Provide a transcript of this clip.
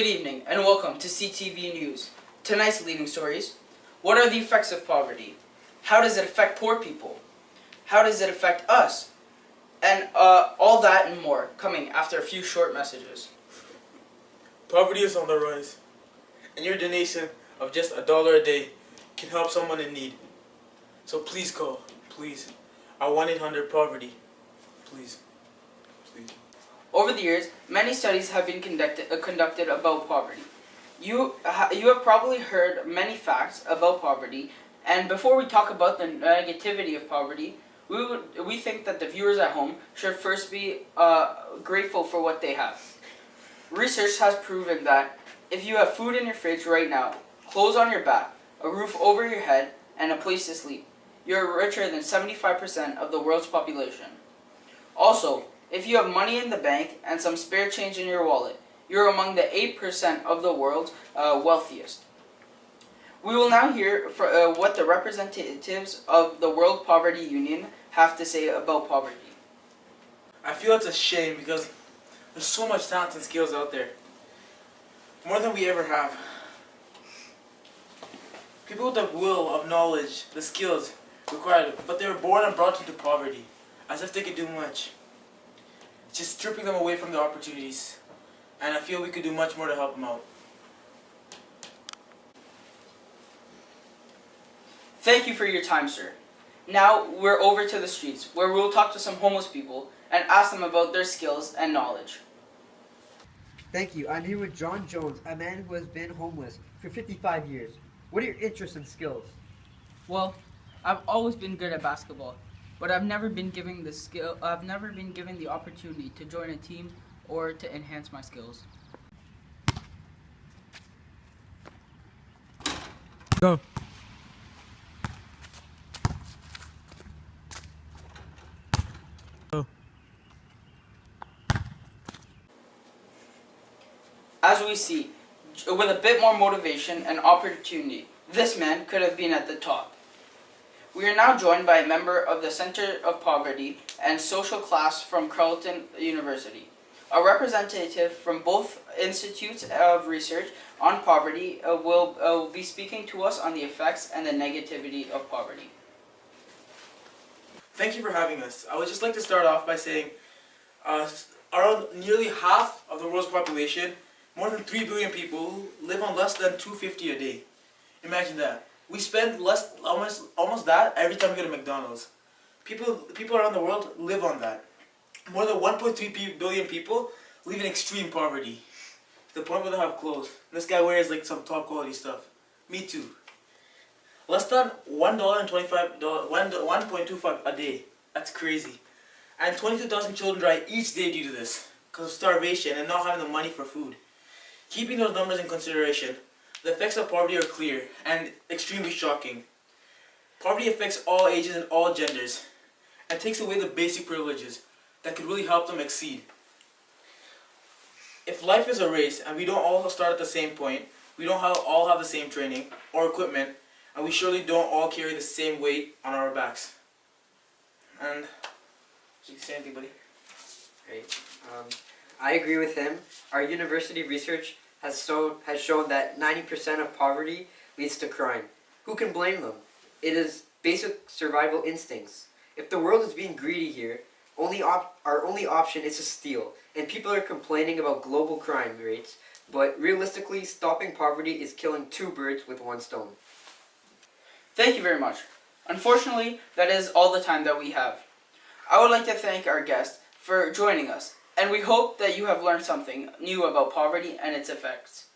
Good evening and welcome to CTV News. Tonight's leading stories: what are the effects of poverty? How does it affect poor people? How does it affect us? And all that and more coming after a few short messages. Poverty is on the rise, and your donation of just $1 a day can help someone in need. So please call, please, our 1-800-POVERTY. Please. Over the years, many studies have been conducted about poverty. You have probably heard many facts about poverty, and before we talk about the negativity of poverty, we think that the viewers at home should first be grateful for what they have. Research has proven that if you have food in your fridge right now, clothes on your back, a roof over your head, and a place to sleep, you're richer than 75% of the world's population. Also, if you have money in the bank and some spare change in your wallet, you're among the 8% of the world's wealthiest. We will now hear what the representatives of the World Poverty Union have to say about poverty. I feel it's a shame because there's so much talent and skills out there. More than we ever have. People with the will of knowledge, the skills required, but they were born and brought into poverty, as if they could do much. It's just stripping them away from the opportunities, and I feel we could do much more to help them out. Thank you for your time, sir. Now we're over to the streets, where we'll talk to some homeless people and ask them about their skills and knowledge. Thank you. I'm here with John Jones, a man who has been homeless for 55 years. What are your interests and skills? Well, I've always been good at basketball, but I've never been given the opportunity to join a team or to enhance my skills. Go. As we see, with a bit more motivation and opportunity, this man could have been at the top. We are now joined by a member of the Center of Poverty and Social Class from Carleton University. A representative from both institutes of research on poverty will be speaking to us on the effects and the negativity of poverty. Thank you for having us. I would just like to start off by saying around nearly half of the world's population, more than 3 billion people, live on less than $2.50 a day. Imagine that. We spend almost that every time we go to McDonald's. People around the world live on that. More than 1.3 billion people live in extreme poverty, to the point where they have clothes. This guy wears like some top quality stuff. Me too. Less than $1.25 a day. That's crazy. And 22,000 children die each day due to this, because of starvation and not having the money for food. Keeping those numbers in consideration, the effects of poverty are clear and extremely shocking. Poverty affects all ages and all genders, and takes away the basic privileges that could really help them exceed. If life is a race and we don't all start at the same point, we don't all have the same training or equipment, and we surely don't all carry the same weight on our backs. And, did you say anything, buddy? Great. I agree with him. Our university research has shown that 90% of poverty leads to crime. Who can blame them? It is basic survival instincts. If the world is being greedy here, our only option is to steal. And people are complaining about global crime rates, but realistically, stopping poverty is killing 2 birds with 1 stone. Thank you very much. Unfortunately, that is all the time that we have. I would like to thank our guest for joining us, and we hope that you have learned something new about poverty and its effects.